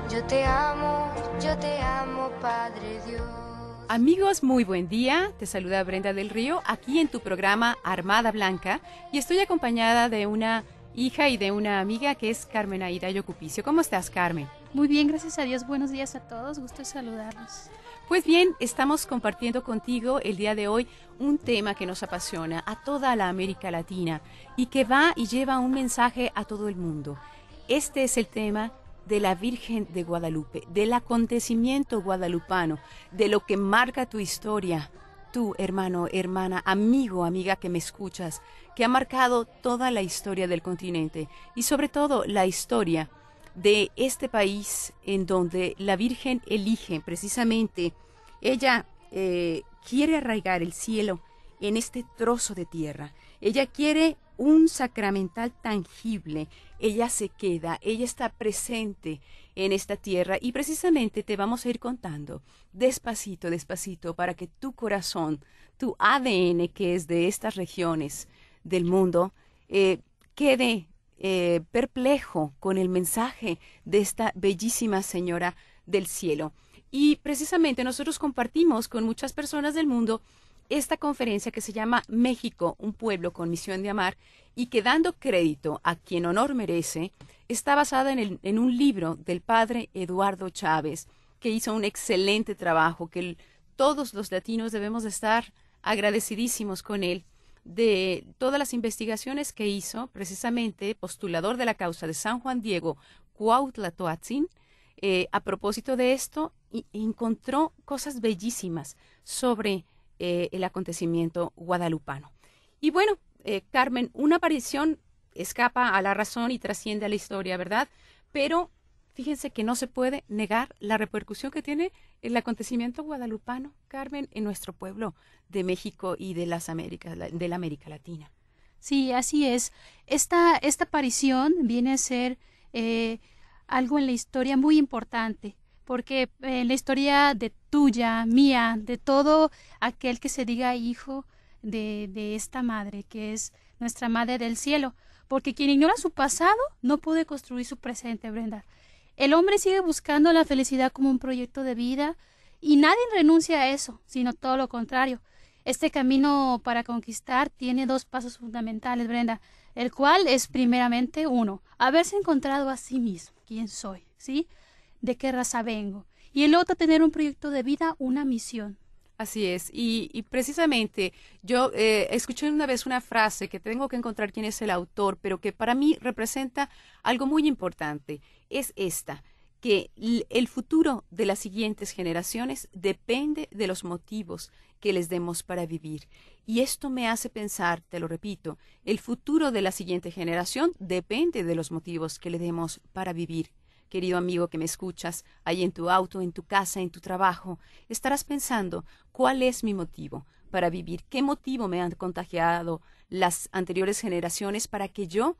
yo te amo, Padre Dios. Amigos, muy buen día. Te saluda Brenda del Río, aquí en tu programa Armada Blanca, y estoy acompañada de una hija y de una amiga que es Carmen Aida Yocupicio. ¿Cómo estás, Carmen? Muy bien, gracias a Dios. Buenos días a todos. Gusto saludarlos. Pues bien, estamos compartiendo contigo el día de hoy un tema que nos apasiona a toda la América Latina y que va y lleva un mensaje a todo el mundo. Este es el tema de la Virgen de Guadalupe, del acontecimiento guadalupano, de lo que marca tu historia, tú, hermano, hermana, amigo, amiga que me escuchas, que ha marcado toda la historia del continente y sobre todo la historia de este país en donde la Virgen elige precisamente, ella quiere arraigar el cielo en este trozo de tierra. Ella quiere un sacramental tangible. Ella se queda, ella está presente en esta tierra y precisamente te vamos a ir contando despacito, despacito, para que tu corazón, tu ADN, que es de estas regiones del mundo, quede perplejo con el mensaje de esta bellísima Señora del Cielo. Y precisamente nosotros compartimos con muchas personas del mundo esta conferencia que se llama México, un pueblo con misión de amar, y que, dando crédito a quien honor merece, está basada en un libro del padre Eduardo Chávez, que hizo un excelente trabajo, que todos los latinos debemos de estar agradecidísimos con él, de todas las investigaciones que hizo, precisamente postulador de la causa de San Juan Diego, Cuautla Toatzin, a propósito de esto, encontró cosas bellísimas sobre el acontecimiento guadalupano. Y bueno, Carmen, una aparición escapa a la razón y trasciende a la historia, ¿verdad? Pero fíjense que no se puede negar la repercusión que tiene el acontecimiento guadalupano, Carmen, en nuestro pueblo de México y de las Américas, de la América Latina. Sí, así es. Esta aparición viene a ser algo en la historia muy importante, porque en la historia de tuya, mía, de todo aquel que se diga hijo de esta madre, que es nuestra Madre del Cielo, porque quien ignora su pasado no puede construir su presente, Brenda. El hombre sigue buscando la felicidad como un proyecto de vida y nadie renuncia a eso, sino todo lo contrario. Este camino para conquistar tiene dos pasos fundamentales, Brenda, el cual es primeramente uno, haberse encontrado a sí mismo, quién soy, ¿sí? De qué raza vengo. Y el otro, tener un proyecto de vida, una misión. Así es, y precisamente yo escuché una vez una frase que tengo que encontrar quién es el autor, pero que para mí representa algo muy importante. Es esta, que el futuro de las siguientes generaciones depende de los motivos que les demos para vivir. Y esto me hace pensar, te lo repito, el futuro de la siguiente generación depende de los motivos que le demos para vivir. Querido amigo que me escuchas, ahí en tu auto, en tu casa, en tu trabajo, estarás pensando, ¿cuál es mi motivo para vivir? ¿Qué motivo me han contagiado las anteriores generaciones para que yo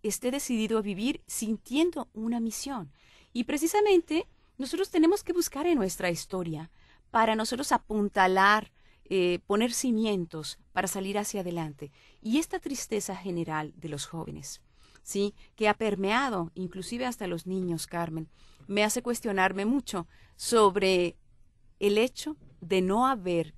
esté decidido a vivir sintiendo una misión? Y precisamente nosotros tenemos que buscar en nuestra historia para nosotros apuntalar, poner cimientos para salir hacia adelante. Y esta tristeza general de los jóvenes, ¿sí?, que ha permeado inclusive hasta los niños, Carmen, me hace cuestionarme mucho sobre el hecho de no haber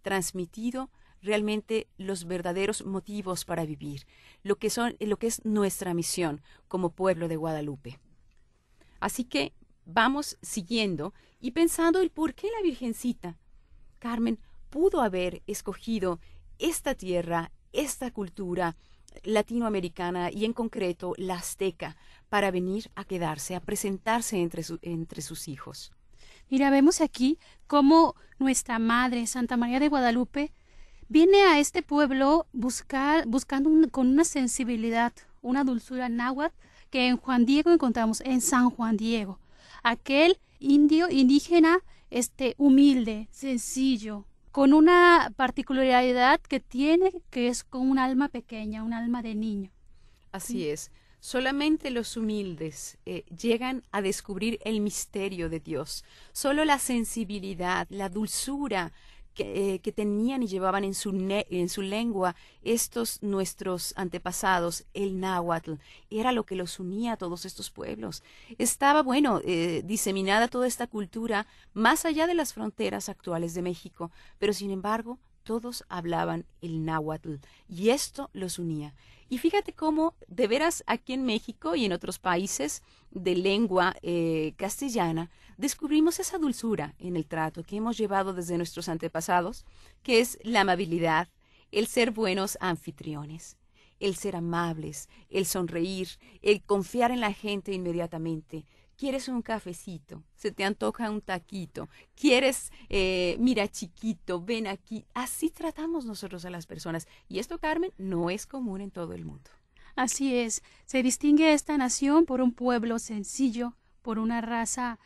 transmitido realmente los verdaderos motivos para vivir, lo que es nuestra misión como pueblo de Guadalupe. Así que vamos siguiendo y pensando el por qué la Virgencita, Carmen, pudo haber escogido esta tierra, esta cultura latinoamericana y en concreto la azteca para venir a quedarse, a presentarse entre sus hijos. Mira, vemos aquí cómo nuestra Madre, Santa María de Guadalupe, viene a este pueblo buscando con una sensibilidad, una dulzura náhuatl que en Juan Diego encontramos, en San Juan Diego. Aquel indígena, humilde, sencillo, con una particularidad que tiene, que es con un alma pequeña, un alma de niño. Así es. Solamente los humildes llegan a descubrir el misterio de Dios. Solo la sensibilidad, la dulzura que tenían y llevaban en su lengua estos nuestros antepasados, el náhuatl. Era lo que los unía a todos estos pueblos. Estaba, bueno, diseminada toda esta cultura más allá de las fronteras actuales de México, pero sin embargo todos hablaban el náhuatl y esto los unía. Y fíjate cómo, de veras, aquí en México y en otros países de lengua castellana, descubrimos esa dulzura en el trato que hemos llevado desde nuestros antepasados, que es la amabilidad, el ser buenos anfitriones, el ser amables, el sonreír, el confiar en la gente inmediatamente. ¿Quieres un cafecito? ¿Se te antoja un taquito? ¿Quieres, mira chiquito, ven aquí? Así tratamos nosotros a las personas. Y esto, Carmen, no es común en todo el mundo. Así es. Se distingue esta nación por un pueblo sencillo, por una raza,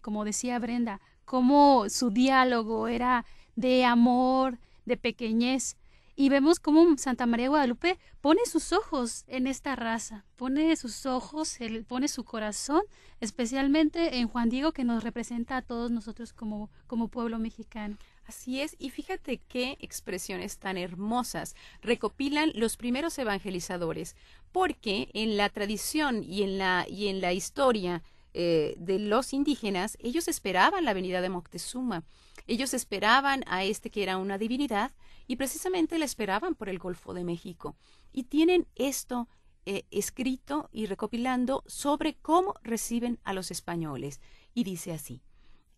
como decía Brenda, como su diálogo era de amor, de pequeñez. Y vemos cómo Santa María de Guadalupe pone sus ojos en esta raza, pone sus ojos, pone su corazón, especialmente en Juan Diego, que nos representa a todos nosotros como pueblo mexicano. Así es, y fíjate qué expresiones tan hermosas recopilan los primeros evangelizadores, porque en la tradición y en la historia de los indígenas, ellos esperaban la venida de Moctezuma, ellos esperaban a este que era una divinidad, y precisamente la esperaban por el Golfo de México. Y tienen esto escrito y recopilando sobre cómo reciben a los españoles. Y dice así: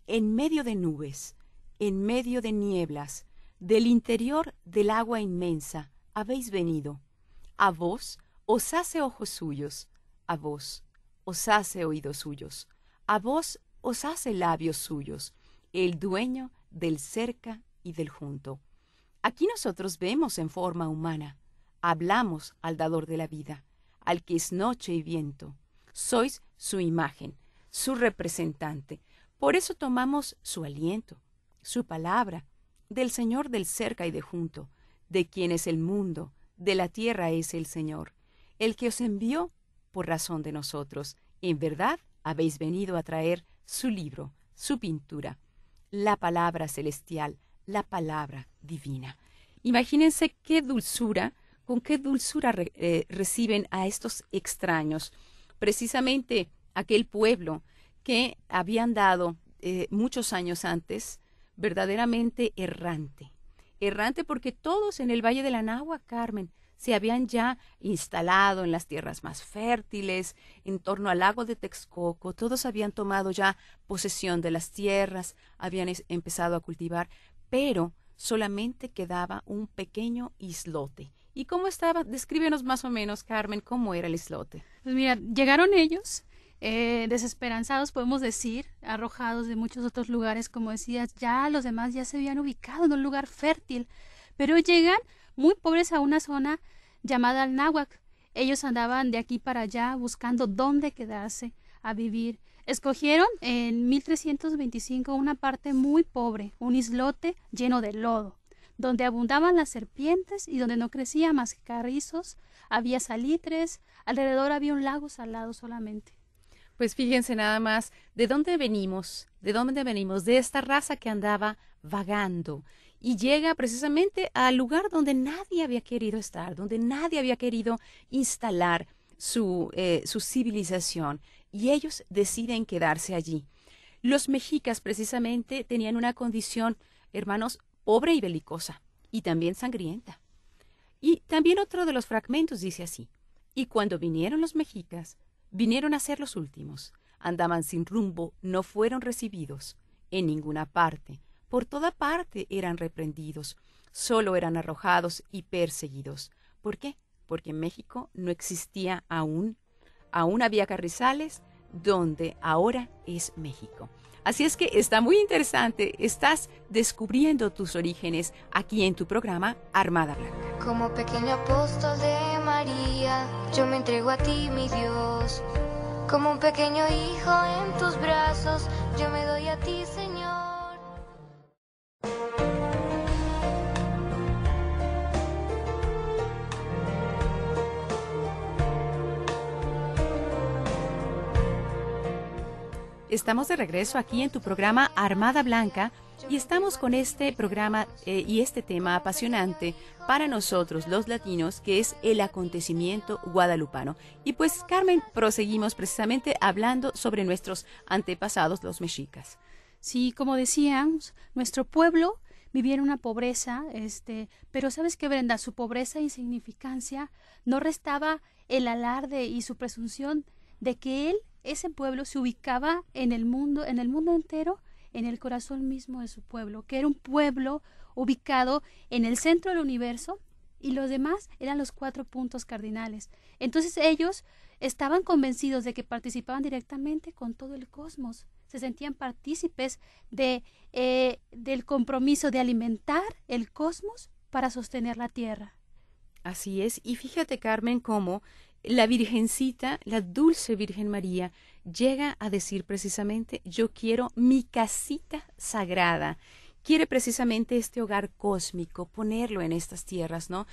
en medio de nubes, en medio de nieblas, del interior del agua inmensa, habéis venido. A vos os hace ojos suyos, a vos os hace oídos suyos, a vos os hace labios suyos, el dueño del cerca y del junto. Aquí nosotros vemos en forma humana, hablamos al dador de la vida, al que es noche y viento. Sois su imagen, su representante. Por eso tomamos su aliento, su palabra, del Señor del cerca y de junto, de quien es el mundo, de la tierra es el Señor, el que os envió por razón de nosotros. En verdad habéis venido a traer su libro, su pintura, la palabra celestial, la palabra divina. Imagínense qué dulzura, con qué dulzura reciben a estos extraños. Precisamente aquel pueblo que habían dado muchos años antes, verdaderamente errante. Errante porque todos en el Valle de la Náhuac, Carmen, se habían ya instalado en las tierras más fértiles, en torno al lago de Texcoco, todos habían tomado ya posesión de las tierras, habían empezado a cultivar, pero solamente quedaba un pequeño islote. ¿Y cómo estaba? Descríbenos más o menos, Carmen, cómo era el islote. Pues mira, llegaron ellos, desesperanzados, podemos decir, arrojados de muchos otros lugares, como decías, ya los demás ya se habían ubicado en un lugar fértil, pero llegan muy pobres a una zona llamada el Náhuac. Ellos andaban de aquí para allá buscando dónde quedarse a vivir. Escogieron en 1325 una parte muy pobre, un islote lleno de lodo, donde abundaban las serpientes y donde no crecía más que carrizos, había salitres, alrededor había un lago salado solamente. Pues fíjense nada más, ¿de dónde venimos? ¿De dónde venimos? De esta raza que andaba vagando y llega precisamente al lugar donde nadie había querido estar, donde nadie había querido instalar su civilización, y ellos deciden quedarse allí. Los mexicas precisamente tenían una condición, hermanos, pobre y belicosa, y también sangrienta. Y también otro de los fragmentos dice así: y cuando vinieron los mexicas, vinieron a ser los últimos, andaban sin rumbo, no fueron recibidos en ninguna parte, por toda parte eran reprendidos, solo eran arrojados y perseguidos. ¿Por qué? Porque en México no existía aún había carrizales donde ahora es México. Así es que está muy interesante, estás descubriendo tus orígenes aquí en tu programa Armada Blanca. Como pequeño apóstol de María, yo me entrego a ti, mi Dios. Como un pequeño hijo en tus brazos, yo me doy a ti, Señor. Estamos de regreso aquí en tu programa Armada Blanca Y estamos con este programa y este tema apasionante para nosotros los latinos, que es el acontecimiento guadalupano. Y pues, Carmen, proseguimos precisamente hablando sobre nuestros antepasados, los mexicas. Sí, como decíamos, nuestro pueblo vivía en una pobreza, pero ¿sabes qué, Brenda? Su pobreza e insignificancia no restaba el alarde y su presunción de que ese pueblo, se ubicaba en el mundo entero, en el corazón mismo de su pueblo, que era un pueblo ubicado en el centro del universo, y los demás eran los 4 puntos cardinales. Entonces ellos estaban convencidos de que participaban directamente con todo el cosmos, se sentían partícipes del compromiso de alimentar el cosmos para sostener la tierra. Así es, y fíjate, Carmen, cómo la Virgencita, la dulce Virgen María, llega a decir precisamente: yo quiero mi casita sagrada. Quiere precisamente este hogar cósmico, ponerlo en estas tierras, ¿no?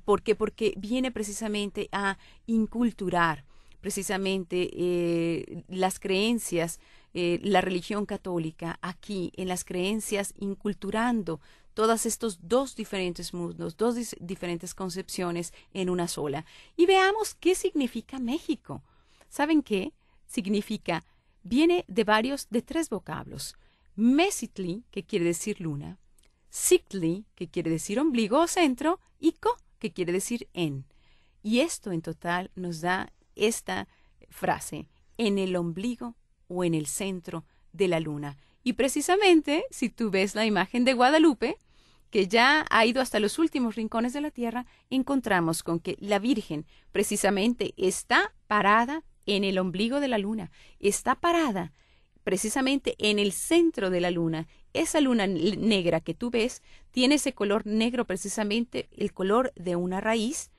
Porque viene precisamente a inculturar precisamente las creencias, la religión católica aquí, en las creencias, inculturando todos estos 2 diferentes mundos, 2 diferentes concepciones en una sola. Y veamos qué significa México. ¿Saben qué? Significa, viene de 3 vocablos. Mesitli, que quiere decir luna, Sictli, que quiere decir ombligo o centro, y Co, que quiere decir en. Y esto en total nos da esta frase: en el ombligo o en el centro de la luna. Y precisamente, si tú ves la imagen de Guadalupe, que ya ha ido hasta los últimos rincones de la tierra, encontramos con que la Virgen precisamente está parada en el ombligo de la luna, está parada precisamente en el centro de la luna. Esa luna negra que tú ves tiene ese color negro, precisamente el color de una raíz,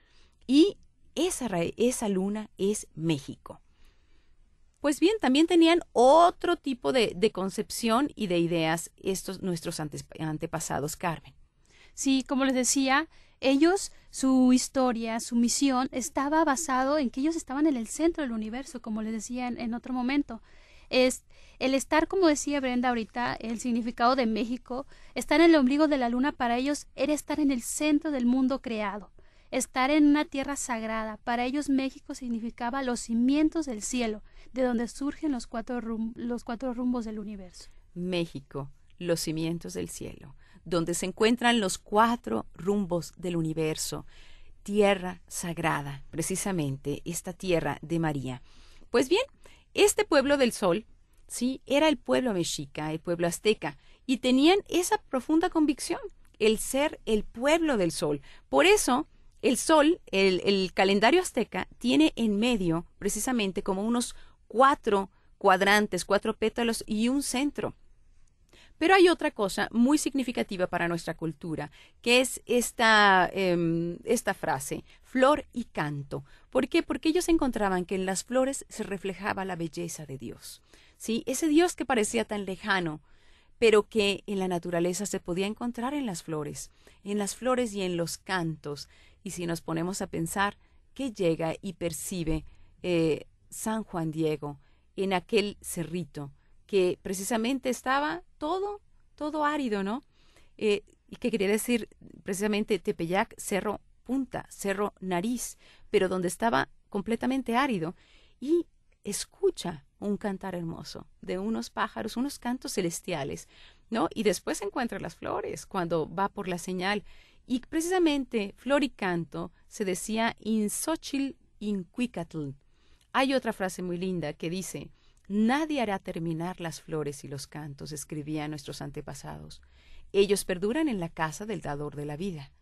y esa luna es México. Pues bien, también tenían otro tipo de concepción y de ideas estos nuestros antepasados, Carmen. Sí, como les decía, ellos, su historia, su misión, estaba basado en que ellos estaban en el centro del universo, como les decía en otro momento. Es el estar, como decía Brenda ahorita, el significado de México, estar en el ombligo de la luna para ellos era estar en el centro del mundo creado, estar en una tierra sagrada. Para ellos México significaba los cimientos del cielo, de donde surgen los 4 rumbos del universo. México, los cimientos del cielo, donde se encuentran los 4 rumbos del universo, tierra sagrada, precisamente esta tierra de María. Pues bien, este pueblo del sol, sí, era el pueblo mexica, el pueblo azteca, y tenían esa profunda convicción, el ser el pueblo del sol. Por eso, el sol, el calendario azteca, tiene en medio precisamente como unos 4 cuadrantes, 4 pétalos y un centro. Pero hay otra cosa muy significativa para nuestra cultura, que es esta frase: flor y canto. ¿Por qué? Porque ellos encontraban que en las flores se reflejaba la belleza de Dios, ¿sí? Ese Dios que parecía tan lejano, pero que en la naturaleza se podía encontrar en las flores y en los cantos. Y si nos ponemos a pensar, ¿qué llega y percibe San Juan Diego en aquel cerrito que precisamente estaba todo árido, ¿no? Y que quería decir precisamente Tepeyac, cerro punta, cerro nariz, pero donde estaba completamente árido, y escucha un cantar hermoso de unos pájaros, unos cantos celestiales, ¿no? Y después encuentra las flores cuando va por la señal. Y precisamente flor y canto se decía in Xochitl incuicatl. Hay otra frase muy linda que dice: nadie hará terminar las flores y los cantos, escribían nuestros antepasados. Ellos perduran en la casa del dador de la vida.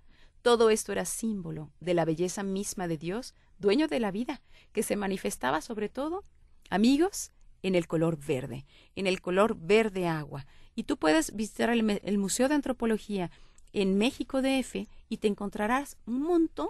Todo esto era símbolo de la belleza misma de Dios, dueño de la vida, que se manifestaba sobre todo, amigos, en el color verde agua. Y tú puedes visitar el Museo de Antropología en México DF y te encontrarás un montón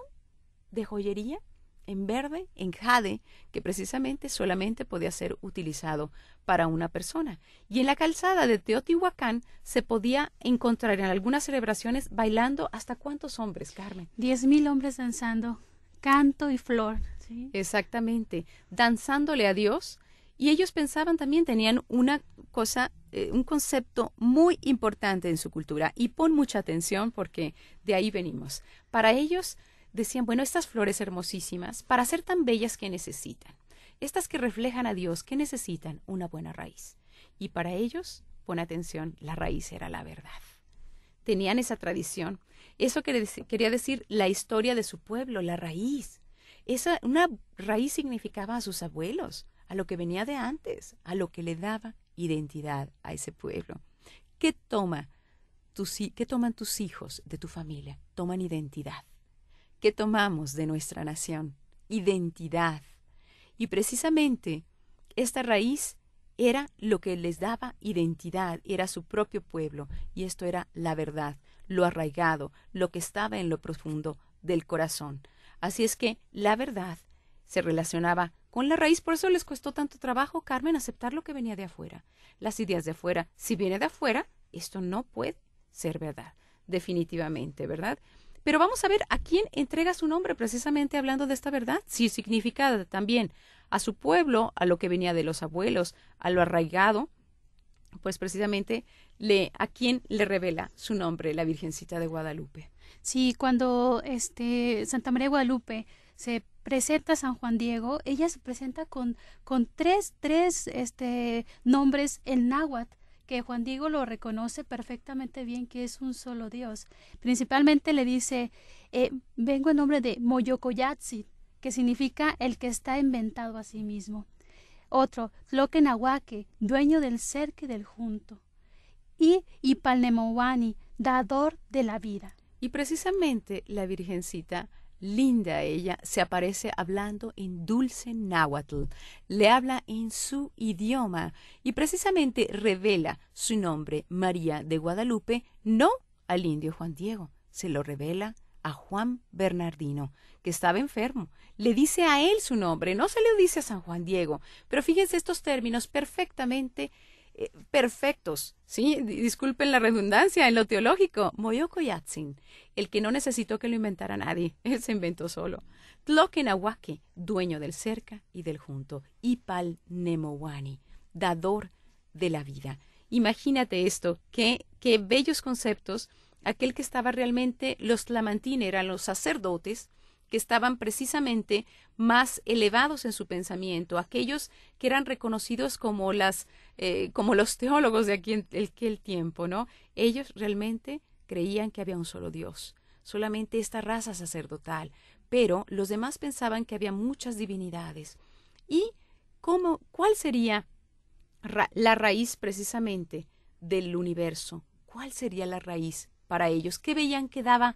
de joyería en verde, en jade, que precisamente solamente podía ser utilizado para una persona. Y en la calzada de Teotihuacán se podía encontrar en algunas celebraciones bailando hasta ¿cuántos hombres, Carmen? 10,000 hombres danzando, canto y flor, ¿sí? Exactamente, danzándole a Dios. Y ellos pensaban también, tenían una cosa un concepto muy importante en su cultura. Y pon mucha atención porque de ahí venimos. Para ellos decían, bueno, estas flores hermosísimas, para ser tan bellas, ¿qué necesitan? Estas que reflejan a Dios, ¿qué necesitan? Una buena raíz. Y para ellos, pon atención, la raíz era la verdad. Tenían esa tradición. Eso quería decir la historia de su pueblo, la raíz. Una raíz significaba a sus abuelos, a lo que venía de antes, a lo que le daba identidad a ese pueblo. ¿Qué toman tus hijos de tu familia? Toman identidad. ¿Qué tomamos de nuestra nación? Identidad. Y precisamente esta raíz era lo que les daba identidad, era su propio pueblo, y esto era la verdad, lo arraigado, lo que estaba en lo profundo del corazón. Así es que la verdad se relacionaba con la raíz, por eso les costó tanto trabajo, Carmen, aceptar lo que venía de afuera. Las ideas de afuera, si viene de afuera, esto no puede ser verdad, definitivamente, ¿verdad? Pero vamos a ver a quién entrega su nombre precisamente hablando de esta verdad, si significa también a su pueblo, a lo que venía de los abuelos, a lo arraigado, pues precisamente a quién le revela su nombre, la Virgencita de Guadalupe. Sí, cuando Santa María de Guadalupe se presenta a San Juan Diego, ella se presenta con tres nombres en náhuatl, que Juan Diego lo reconoce perfectamente bien, que es un solo Dios. Principalmente le dice, vengo en nombre de Moyocoyatzin, que significa el que está inventado a sí mismo. Otro, Tloquenahuaque, dueño del cerco y del junto. Y Ipalnemowani, dador de la vida. Y precisamente la Virgencita, linda ella, se aparece hablando en dulce náhuatl, le habla en su idioma y precisamente revela su nombre, María de Guadalupe, no al indio Juan Diego, se lo revela a Juan Bernardino, que estaba enfermo. Le dice a él su nombre, no se lo dice a San Juan Diego, pero fíjense estos términos perfectamente perfectos, ¿sí? Disculpen la redundancia en lo teológico. Moyocoyatzin, el que no necesitó que lo inventara nadie, él se inventó solo. Tloquenahuaque, dueño del cerca y del junto. Ipalnemowani, dador de la vida. Imagínate esto, qué bellos conceptos. Aquel que estaba realmente, los tlamantín eran los sacerdotes, que estaban precisamente más elevados en su pensamiento, aquellos que eran reconocidos como los teólogos de aquel tiempo, ¿no? Ellos realmente creían que había un solo Dios, solamente esta raza sacerdotal, pero los demás pensaban que había muchas divinidades. ¿Y cuál sería la raíz precisamente del universo? ¿Cuál sería la raíz para ellos? ¿Qué veían que daba?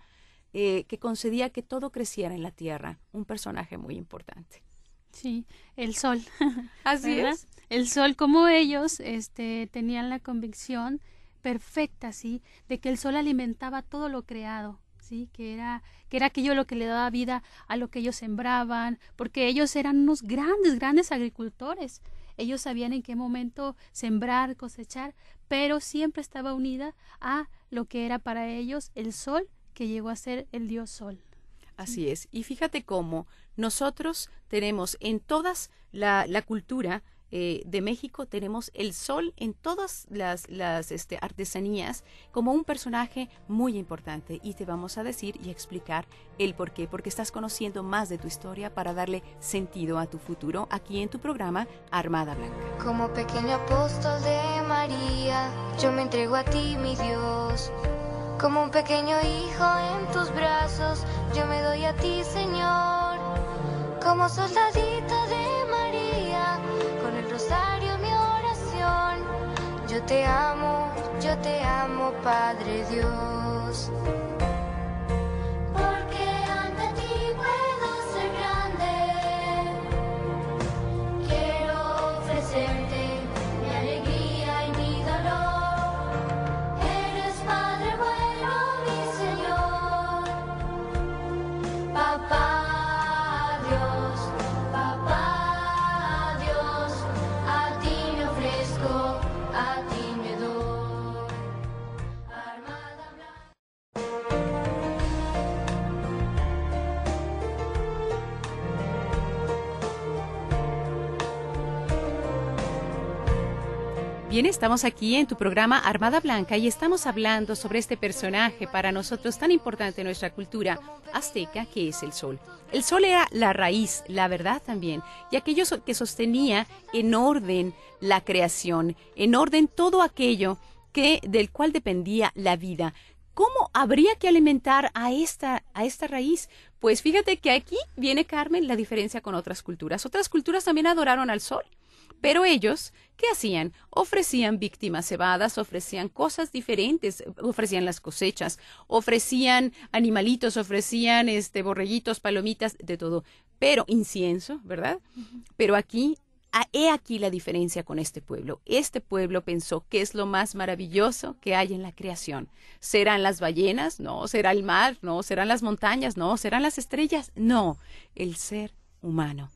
Que concedía que todo creciera en la tierra, un personaje muy importante. Sí, el sol. Así ¿verdad? es. El sol, como ellos tenían la convicción perfecta, ¿sí?, de que el sol alimentaba todo lo creado, ¿sí?, que era aquello lo que le daba vida a lo que ellos sembraban, porque ellos eran unos grandes agricultores. Ellos sabían en qué momento sembrar, cosechar, pero siempre estaba unida a lo que era para ellos el sol, que llegó a ser el dios sol. Así es. Y fíjate cómo nosotros tenemos en todas la cultura de México, tenemos el sol en todas las artesanías como un personaje muy importante. Y te vamos a decir y explicar el por qué. Porque estás conociendo más de tu historia para darle sentido a tu futuro aquí en tu programa Armada Blanca. Como pequeño apóstol de María, yo me entrego a ti, mi Dios. Como un pequeño hijo en tus brazos, yo me doy a ti, Señor. Como soldadito de María, con el rosario mi oración. Yo te amo, Padre Dios. Porque ante ti puedo ser grande. Quiero ofrecerte mi alegría y mi dolor. Eres Padre bueno, mi Señor. Papá Dios, a ti me ofrezco, a ti me doy. Armada Blanca. Bien, estamos aquí en tu programa Armada Blanca y estamos hablando sobre este personaje para nosotros tan importante en nuestra cultura azteca, que es el sol. El sol era la raíz, la verdad también, y aquello que sostenía en orden la creación, en orden todo aquello del cual dependía la vida. ¿Cómo habría que alimentar a esta raíz? Pues fíjate que aquí viene, Carmen, la diferencia con otras culturas. Otras culturas también adoraron al sol. Pero ellos, ¿qué hacían? Ofrecían víctimas cebadas, ofrecían cosas diferentes, ofrecían las cosechas, ofrecían animalitos, ofrecían borreguitos, palomitas, de todo. Pero incienso, ¿verdad? Pero he aquí la diferencia con este pueblo. Este pueblo pensó que es lo más maravilloso que hay en la creación. ¿Serán las ballenas? No. ¿Será el mar? No. ¿Serán las montañas? No. ¿Serán las estrellas? No. El ser humano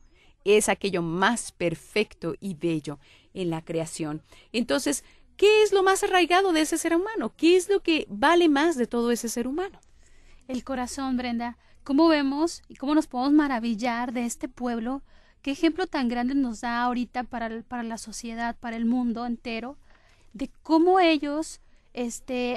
es aquello más perfecto y bello en la creación. Entonces, ¿qué es lo más arraigado de ese ser humano? ¿Qué es lo que vale más de todo ese ser humano? El corazón, Brenda. ¿Cómo vemos y cómo nos podemos maravillar de este pueblo? ¿Qué ejemplo tan grande nos da ahorita para la sociedad, para el mundo entero? De cómo ellos,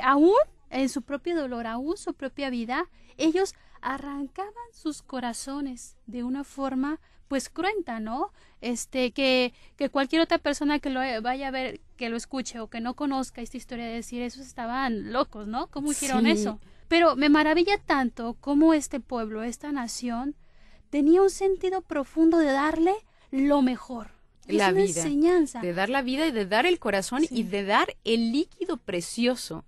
aún en su propio dolor, aún su propia vida, ellos arrancaban sus corazones de una forma pues cruenta, ¿no? Que cualquier otra persona que lo vaya a ver, que lo escuche o que no conozca esta historia de decir, esos estaban locos, ¿no? ¿Cómo hicieron eso? Pero me maravilla tanto cómo este pueblo, esta nación, tenía un sentido profundo de darle lo mejor. La es una vida, enseñanza. de dar la vida y de dar el corazón y de dar el líquido precioso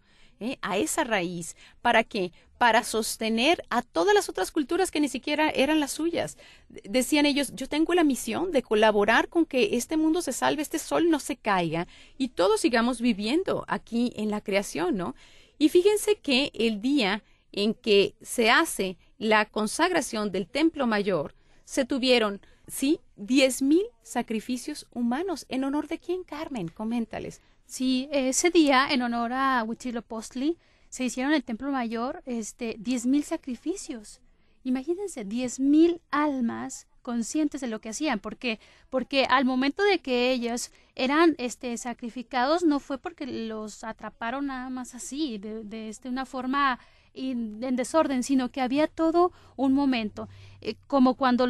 a esa raíz. ¿Para qué? Para sostener a todas las otras culturas que ni siquiera eran las suyas. Decían ellos, yo tengo la misión de colaborar con que este mundo se salve, este sol no se caiga y todos sigamos viviendo aquí en la creación, ¿no? Y fíjense que el día en que se hace la consagración del Templo Mayor, se tuvieron, sí, 10,000 sacrificios humanos. ¿En honor de quién, Carmen? Coméntales. Sí, ese día, en honor a Huitzilopochtli, se hicieron en el Templo Mayor 10,000 sacrificios. Imagínense, 10,000 almas conscientes de lo que hacían. ¿Por qué? Porque al momento de que ellos eran sacrificados, no fue porque los atraparon nada más así, de una forma en desorden, sino que había todo un momento. Como cuando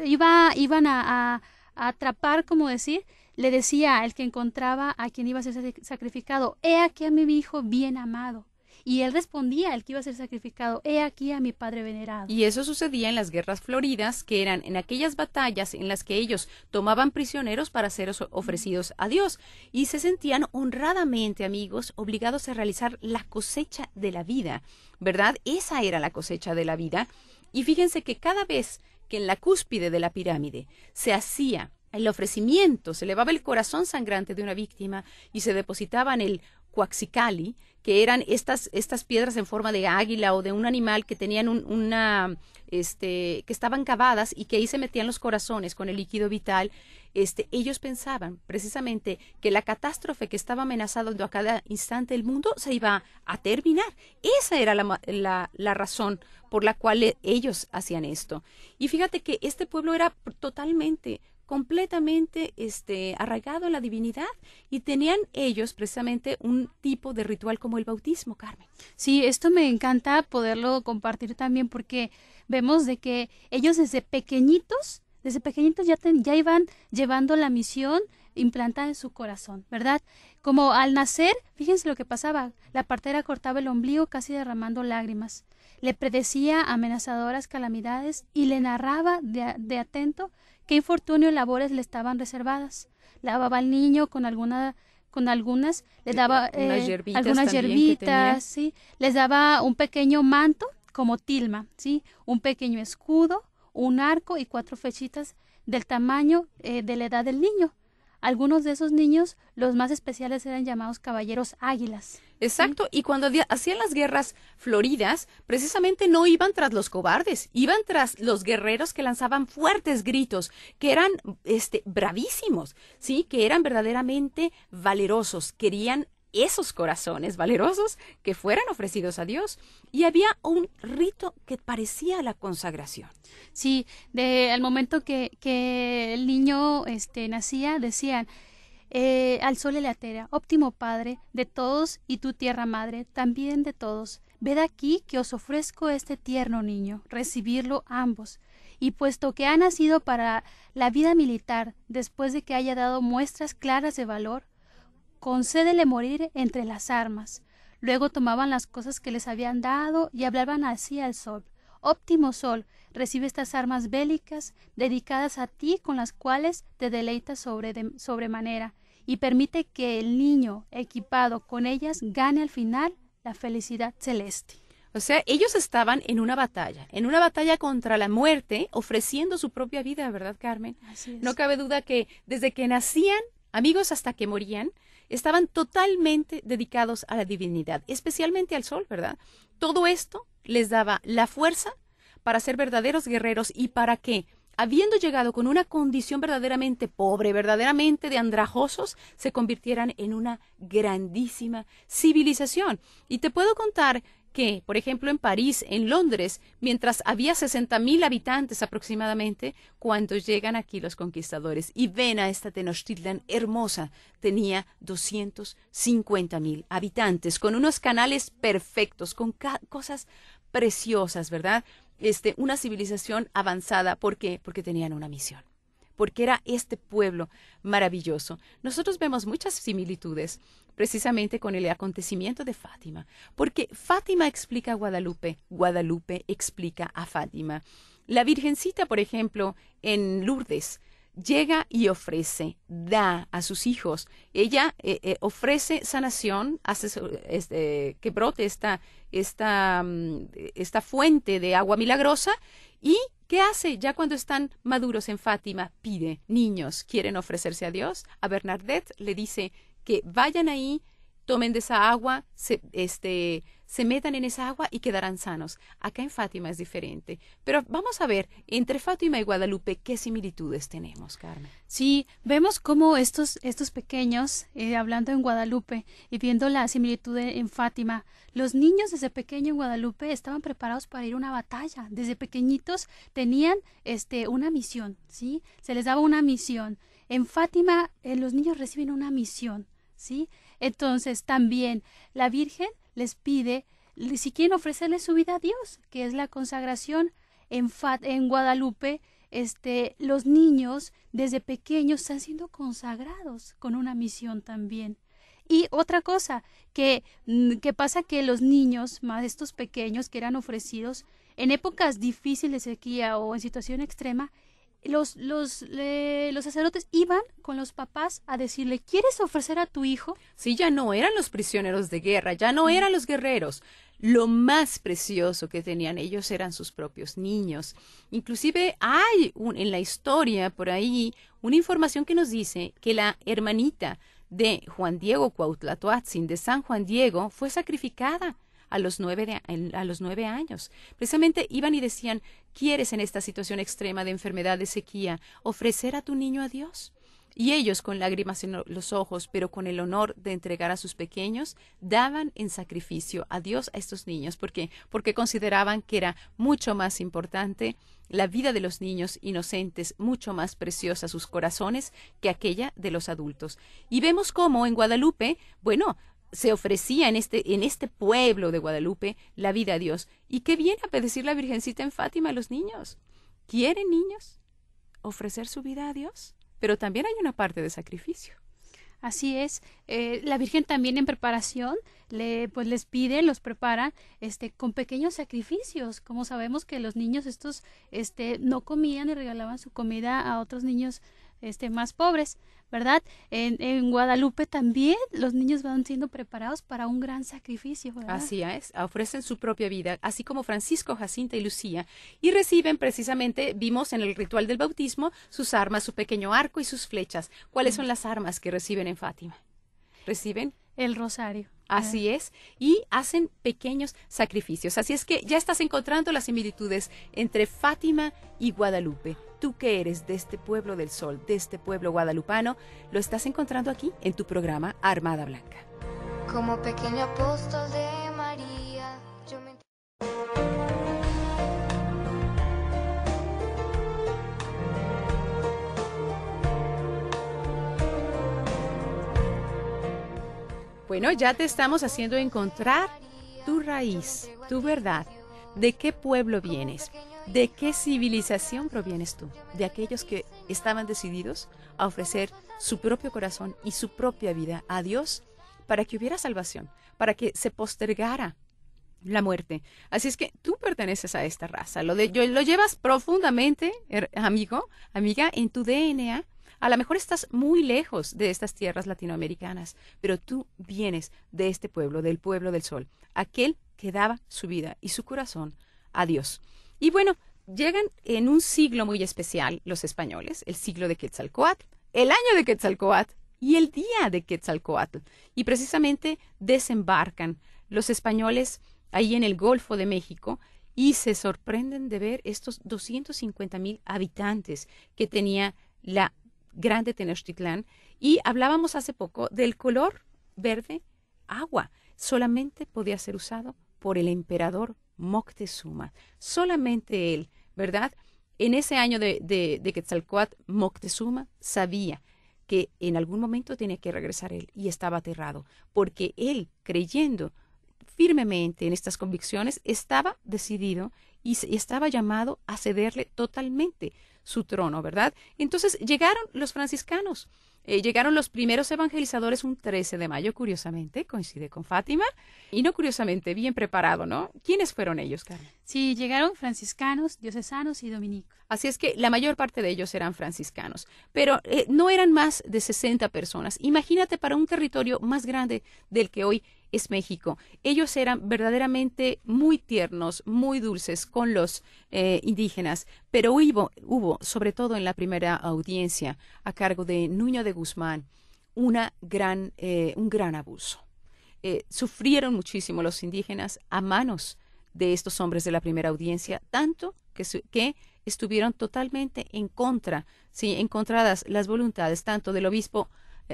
iban a atrapar, como decir, le decía al que encontraba a quien iba a ser sacrificado, he aquí a mi hijo bien amado. Y él respondía al que iba a ser sacrificado, he aquí a mi padre venerado. Y eso sucedía en las guerras floridas, que eran en aquellas batallas en las que ellos tomaban prisioneros para ser ofrecidos a Dios. Y se sentían honradamente, amigos, obligados a realizar la cosecha de la vida, ¿verdad? Esa era la cosecha de la vida. Y fíjense que cada vez que en la cúspide de la pirámide se hacía el ofrecimiento, se elevaba el corazón sangrante de una víctima y se depositaba en el Cuaxicali, que eran estas piedras en forma de águila o de un animal que tenían que estaban cavadas y que ahí se metían los corazones con el líquido vital. Ellos pensaban precisamente que la catástrofe que estaba amenazando a cada instante el mundo se iba a terminar. Esa era la razón por la cual ellos hacían esto. Y fíjate que este pueblo era completamente arraigado en la divinidad y tenían ellos precisamente un tipo de ritual como el bautismo, Carmen. Sí, esto me encanta poderlo compartir también porque vemos de que ellos desde pequeñitos ya iban llevando la misión implantada en su corazón, ¿verdad? Como al nacer, fíjense lo que pasaba, la partera cortaba el ombligo casi derramando lágrimas, le predecía amenazadoras calamidades y le narraba de atento qué infortunio y labores le estaban reservadas. Lavaba al niño con algunas, le daba algunas hierbitas, ¿sí? Les daba un pequeño manto como tilma, ¿sí? Un pequeño escudo, un arco y 4 flechitas del tamaño de la edad del niño. Algunos de esos niños, los más especiales, eran llamados caballeros águilas. Exacto, ¿sí? Y cuando hacían las guerras floridas, precisamente no iban tras los cobardes, iban tras los guerreros que lanzaban fuertes gritos, que eran bravísimos, ¿sí? Que eran verdaderamente valerosos, querían esos corazones valerosos que fueran ofrecidos a Dios. Y había un rito que parecía la consagración. Sí, al momento que el niño nacía, decían, al sol y la tierra, óptimo Padre de todos y tu tierra madre, también de todos. Ved aquí que os ofrezco este tierno niño, recibirlo ambos. Y puesto que ha nacido para la vida militar, después de que haya dado muestras claras de valor, concédele morir entre las armas. Luego tomaban las cosas que les habían dado y hablaban así al sol. Óptimo sol, recibe estas armas bélicas dedicadas a ti con las cuales te deleitas sobremanera y permite que el niño equipado con ellas gane al final la felicidad celeste. O sea, ellos estaban en una batalla contra la muerte, ofreciendo su propia vida, ¿verdad, Carmen? Así es. No cabe duda que desde que nacían, amigos hasta que morían, estaban totalmente dedicados a la divinidad, especialmente al sol, ¿verdad? Todo esto les daba la fuerza para ser verdaderos guerreros y para que, habiendo llegado con una condición verdaderamente pobre, verdaderamente de andrajosos, se convirtieran en una grandísima civilización. Y te puedo contar que, por ejemplo, en París, en Londres, mientras había 60,000 habitantes aproximadamente, cuando llegan aquí los conquistadores y ven a esta Tenochtitlan hermosa, tenía 250,000 habitantes, con unos canales perfectos, con cosas preciosas, ¿verdad? Una civilización avanzada. ¿Por qué? Porque tenían una misión. Porque era este pueblo maravilloso. Nosotros vemos muchas similitudes precisamente con el acontecimiento de Fátima, porque Fátima explica a Guadalupe, Guadalupe explica a Fátima. La Virgencita, por ejemplo, en Lourdes, llega y ofrece, da a sus hijos. Ella ofrece sanación, hace que brote esta fuente de agua milagrosa. ¿Y qué hace? Ya cuando están maduros en Fátima, pide, niños, ¿quieren ofrecerse a Dios? A Bernadette le dice que vayan ahí, tomen de esa agua, se metan en esa agua y quedarán sanos. Acá en Fátima es diferente. Pero vamos a ver, entre Fátima y Guadalupe, ¿qué similitudes tenemos, Carmen? Sí, vemos cómo estos pequeños, hablando en Guadalupe y viendo la similitud en Fátima, los niños desde pequeño en Guadalupe estaban preparados para ir a una batalla. Desde pequeñitos tenían una misión, ¿sí? Se les daba una misión. En Fátima, los niños reciben una misión, ¿sí? Entonces, también la Virgen les pide si quieren ofrecerle su vida a Dios, que es la consagración. En Guadalupe, los niños desde pequeños están siendo consagrados con una misión también. Y otra cosa que pasa, que los niños, más estos pequeños que eran ofrecidos en épocas difíciles de sequía o en situación extrema, los sacerdotes iban con los papás a decirle, ¿quieres ofrecer a tu hijo? Sí, ya no eran los prisioneros de guerra, ya no eran los guerreros. Lo más precioso que tenían ellos eran sus propios niños. Inclusive hay en la historia por ahí una información que nos dice que la hermanita de Juan Diego Cuauhtlatoatzin, de San Juan Diego, fue sacrificada a los 9 años. Precisamente iban y decían, ¿quieres en esta situación extrema de enfermedad, de sequía, ofrecer a tu niño a Dios? Y ellos, con lágrimas en los ojos, pero con el honor de entregar a sus pequeños, daban en sacrificio a Dios a estos niños. ¿Por qué? Porque consideraban que era mucho más importante la vida de los niños inocentes, mucho más preciosa a sus corazones que aquella de los adultos. Y vemos cómo en Guadalupe, bueno, se ofrecía en este pueblo de Guadalupe la vida a Dios. ¿Y qué viene a decir la Virgencita en Fátima a los niños? ¿Quieren, niños, ofrecer su vida a Dios? Pero también hay una parte de sacrificio. Así es. La Virgen también en preparación les pide, los prepara con pequeños sacrificios. Como sabemos que los niños estos no comían y regalaban su comida a otros niños más pobres, ¿verdad? En Guadalupe también los niños van siendo preparados para un gran sacrificio, ¿verdad? Así es, ofrecen su propia vida, así como Francisco, Jacinta y Lucía, y reciben precisamente, vimos en el ritual del bautismo, sus armas, su pequeño arco y sus flechas. ¿Cuáles son las armas que reciben en Fátima? Reciben el rosario. Así es, y hacen pequeños sacrificios. Así es que ya estás encontrando las similitudes entre Fátima y Guadalupe. Tú que eres de este pueblo del sol, de este pueblo guadalupano, lo estás encontrando aquí en tu programa Armada Blanca. Como pequeño apóstol de María, yo me... Bueno, ya te estamos haciendo encontrar tu raíz, tu verdad. ¿De qué pueblo vienes? ¿De qué civilización provienes tú? De aquellos que estaban decididos a ofrecer su propio corazón y su propia vida a Dios para que hubiera salvación, para que se postergara la muerte. Así es que tú perteneces a esta raza. Lo llevas profundamente, amigo, amiga, en tu DNA. A lo mejor estás muy lejos de estas tierras latinoamericanas, pero tú vienes de este pueblo, del pueblo del sol, aquel que daba su vida y su corazón a Dios. Y bueno, llegan en un siglo muy especial los españoles, el siglo de Quetzalcóatl, el año de Quetzalcóatl y el día de Quetzalcóatl. Y precisamente desembarcan los españoles ahí en el Golfo de México y se sorprenden de ver estos 250,000 habitantes que tenía la grande Tenochtitlán. Y hablábamos hace poco del color verde agua. Solamente podía ser usado por el emperador Moctezuma. Solamente él, ¿verdad? En ese año de Quetzalcóatl, Moctezuma sabía que en algún momento tenía que regresar él y estaba aterrado, porque él, creyendo firmemente en estas convicciones, estaba decidido y estaba llamado a cederle totalmente su trono, ¿verdad? Entonces llegaron los franciscanos, llegaron los primeros evangelizadores un 13 de mayo, curiosamente, coincide con Fátima, y no curiosamente, bien preparado, ¿no? ¿Quiénes fueron ellos, Carmen? Sí, llegaron franciscanos, diocesanos y dominicos. Así es que la mayor parte de ellos eran franciscanos, pero no eran más de 60 personas. Imagínate para un territorio más grande del que hoy es México. Ellos eran verdaderamente muy tiernos, muy dulces con los indígenas, pero hubo, sobre todo en la primera audiencia, a cargo de Nuño de Guzmán, un gran abuso. Sufrieron muchísimo los indígenas a manos de estos hombres de la primera audiencia, tanto que estuvieron totalmente en contra, sí, encontradas las voluntades tanto del obispo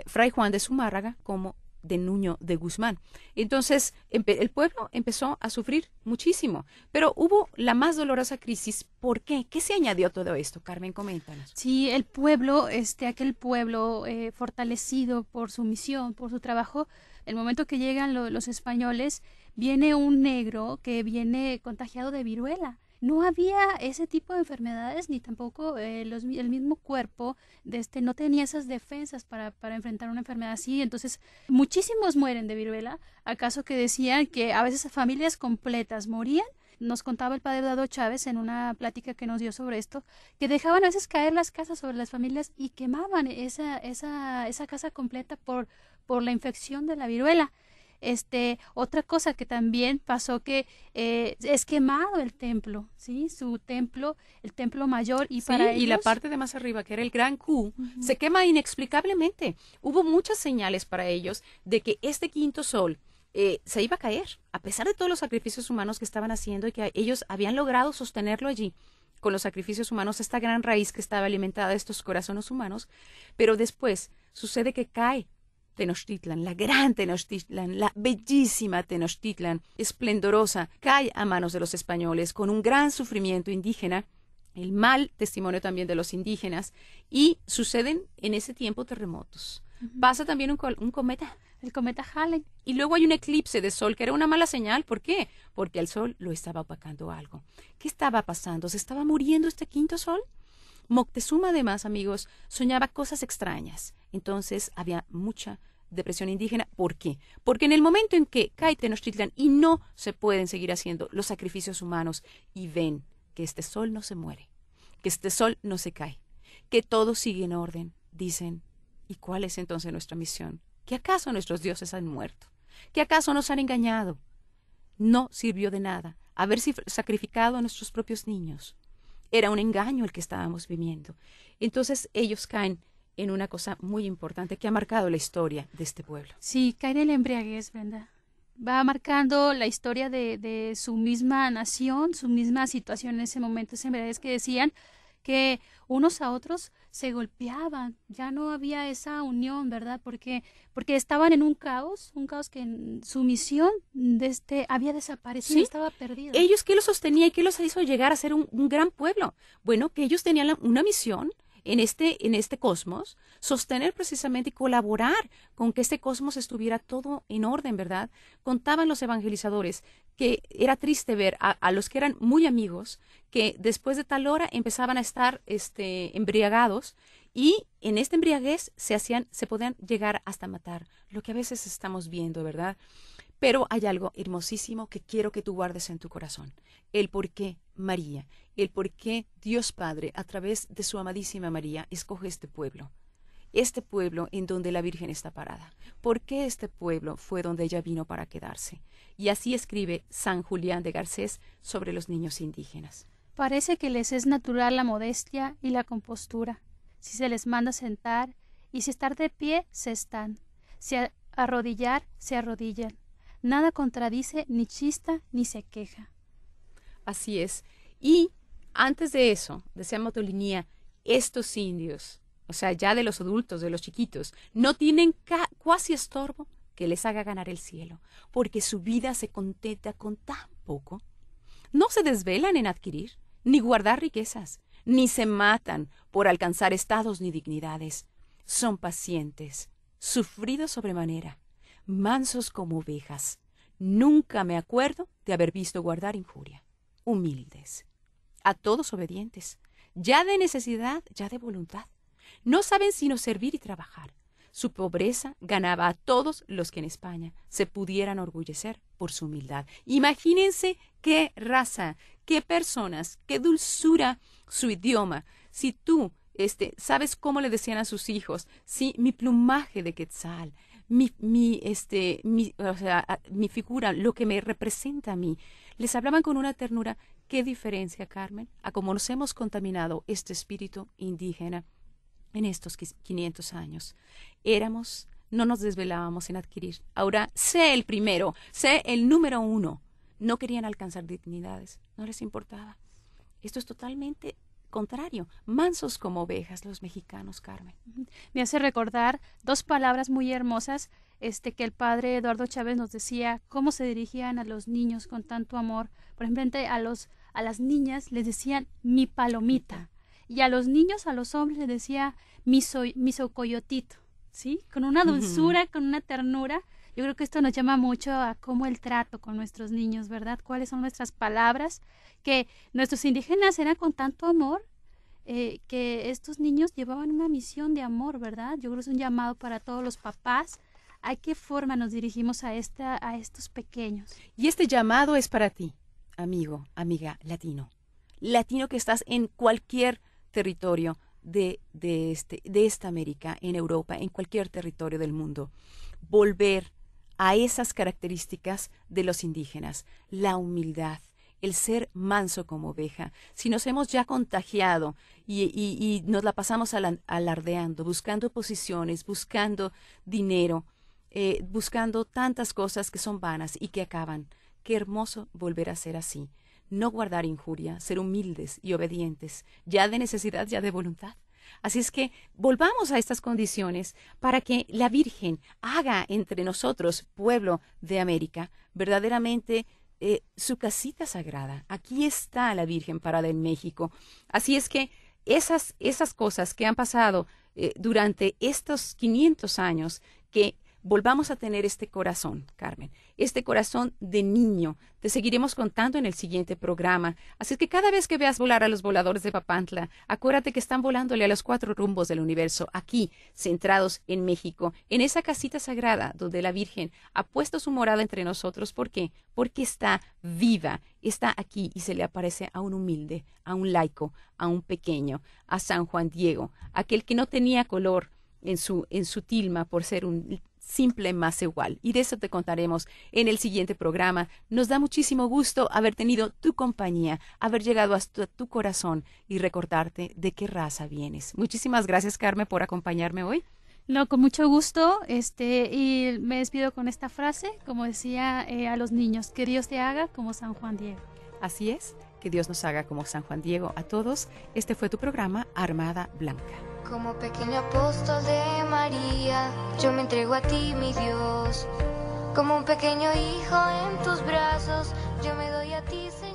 Fray Juan de Zumárraga como de Nuño de Guzmán. Entonces, el pueblo empezó a sufrir muchísimo, pero hubo la más dolorosa crisis. ¿Por qué? ¿Qué se añadió a todo esto? Carmen, coméntanos. Sí, el pueblo, aquel pueblo fortalecido por su misión, por su trabajo, el momento que llegan los españoles, viene un negro que viene contagiado de viruela. No había ese tipo de enfermedades, ni tampoco el mismo cuerpo no tenía esas defensas para enfrentar una enfermedad así. Entonces, muchísimos mueren de viruela. ¿Acaso que decían que a veces familias completas morían? Nos contaba el padre Eduardo Chávez en una plática que nos dio sobre esto, que dejaban a veces caer las casas sobre las familias y quemaban esa casa completa por la infección de la viruela. Otra cosa que también pasó que es quemado el templo, ¿sí? Su templo, el templo mayor, y sí, para ellos... y la parte de más arriba, que era el Gran Q, se quema inexplicablemente. Hubo muchas señales para ellos de que este quinto sol se iba a caer, a pesar de todos los sacrificios humanos que estaban haciendo y que ellos habían logrado sostenerlo allí con los sacrificios humanos, esta gran raíz que estaba alimentada de estos corazones humanos, pero después sucede que cae Tenochtitlan, la gran Tenochtitlan, la bellísima Tenochtitlan, esplendorosa, cae a manos de los españoles con un gran sufrimiento indígena, el mal testimonio también de los indígenas, y suceden en ese tiempo terremotos. Pasa también un cometa, el cometa Halley, y luego hay un eclipse de sol, que era una mala señal. ¿Por qué? Porque al sol lo estaba opacando algo. ¿Qué estaba pasando? ¿Se estaba muriendo este quinto sol? Moctezuma, además, amigos, soñaba cosas extrañas. Entonces había mucha depresión indígena. ¿Por qué? Porque en el momento en que cae Tenochtitlan y no se pueden seguir haciendo los sacrificios humanos y ven que este sol no se muere, que este sol no se cae, que todo sigue en orden, dicen, ¿y cuál es entonces nuestra misión? ¿Que acaso nuestros dioses han muerto? ¿Que acaso nos han engañado? No sirvió de nada haber sacrificado a nuestros propios niños. Era un engaño el que estábamos viviendo. Entonces ellos caen en una cosa muy importante que ha marcado la historia de este pueblo. Sí, caen en la embriaguez, Brenda. Va marcando la historia de su misma nación, su misma situación en ese momento. Esa embriaguez que decían que unos a otros se golpeaban, ya no había esa unión, ¿verdad? Porque estaban en un caos que su misión había desaparecido, ¿sí? Estaba perdido. ¿Ellos qué los sostenía y qué los hizo llegar a ser un gran pueblo? Bueno, que ellos tenían una misión en este cosmos, sostener precisamente y colaborar con que este cosmos estuviera todo en orden, ¿verdad? Contaban los evangelizadores que era triste ver a los que eran muy amigos, que después de tal hora empezaban a estar embriagados, y en esta embriaguez se podían llegar hasta matar, lo que a veces estamos viendo, ¿verdad? Pero hay algo hermosísimo que quiero que tú guardes en tu corazón. El por qué María, el por qué Dios Padre, a través de su amadísima María, escoge este pueblo en donde la Virgen está parada. ¿Por qué este pueblo fue donde ella vino para quedarse? Y así escribe San Julián de Garcés sobre los niños indígenas. Parece que les es natural la modestia y la compostura. Si se les manda sentar, y si estar de pie, se están. Si arrodillar, se arrodillan. Nada contradice, ni chista, ni se queja. Así es. Y antes de eso, decía Motolinía, estos indios, o sea, ya de los adultos, de los chiquitos, no tienen cuasi estorbo que les haga ganar el cielo, porque su vida se contenta con tan poco. No se desvelan en adquirir, ni guardar riquezas, ni se matan por alcanzar estados ni dignidades. Son pacientes, sufridos sobremanera, mansos como ovejas. Nunca me acuerdo de haber visto guardar injuria. Humildes, a todos obedientes, ya de necesidad, ya de voluntad. No saben sino servir y trabajar. Su pobreza ganaba a todos los que en España se pudieran orgullecer por su humildad. Imagínense qué raza, qué personas, qué dulzura su idioma. Si tú sabes cómo le decían a sus hijos, sí, mi plumaje de quetzal, mi figura, lo que me representa a mí. Les hablaban con una ternura. ¿Qué diferencia, Carmen, a cómo nos hemos contaminado este espíritu indígena en estos 500 años? No nos desvelábamos en adquirir. Ahora, sé el primero, sé el número uno. No querían alcanzar dignidades, no les importaba. Esto es totalmente contrario, mansos como ovejas los mexicanos, Carmen. Me hace recordar dos palabras muy hermosas que el padre Eduardo Chávez nos decía, cómo se dirigían a los niños con tanto amor. Por ejemplo, a las niñas les decían mi palomita, y a los niños, a los hombres les decía mi socoyotito, ¿sí? Con una dulzura, con una ternura. Yo creo que esto nos llama mucho a cómo el trato con nuestros niños, ¿verdad? ¿Cuáles son nuestras palabras? Que nuestros indígenas eran con tanto amor, que estos niños llevaban una misión de amor, ¿verdad? Yo creo que es un llamado para todos los papás. ¿A qué forma nos dirigimos a estos pequeños? Y este llamado es para ti, amigo, amiga, latino que estás en cualquier territorio de esta América, en Europa, en cualquier territorio del mundo. Volver a esas características de los indígenas, la humildad, el ser manso como oveja. Si nos hemos ya contagiado y nos la pasamos alardeando, buscando posiciones, buscando dinero, buscando tantas cosas que son vanas y que acaban, qué hermoso volver a ser así. No guardar injuria, ser humildes y obedientes, ya de necesidad, ya de voluntad. Así es que volvamos a estas condiciones para que la Virgen haga entre nosotros, pueblo de América, verdaderamente su casita sagrada. Aquí está la Virgen parada en México. Así es que esas cosas que han pasado durante estos 500 años, que volvamos a tener este corazón, Carmen, este corazón de niño. Te seguiremos contando en el siguiente programa. Así que cada vez que veas volar a los voladores de Papantla, acuérdate que están volándole a los 4 rumbos del universo, aquí, centrados en México, en esa casita sagrada donde la Virgen ha puesto su morada entre nosotros. ¿Por qué? Porque está viva, está aquí y se le aparece a un humilde, a un laico, a un pequeño, a San Juan Diego, aquel que no tenía color en su tilma por ser un simple más igual. Y de eso te contaremos en el siguiente programa. Nos da muchísimo gusto haber tenido tu compañía, haber llegado hasta tu corazón y recordarte de qué raza vienes. Muchísimas gracias, Carmen, por acompañarme hoy. No, con mucho gusto, y me despido con esta frase, como decía a los niños, que Dios te haga como San Juan Diego. Así es, que Dios nos haga como San Juan Diego a todos. Este fue tu programa Armada Blanca. Como pequeño apóstol de María, yo me entrego a ti, mi Dios. Como un pequeño hijo en tus brazos, yo me doy a ti, Señor.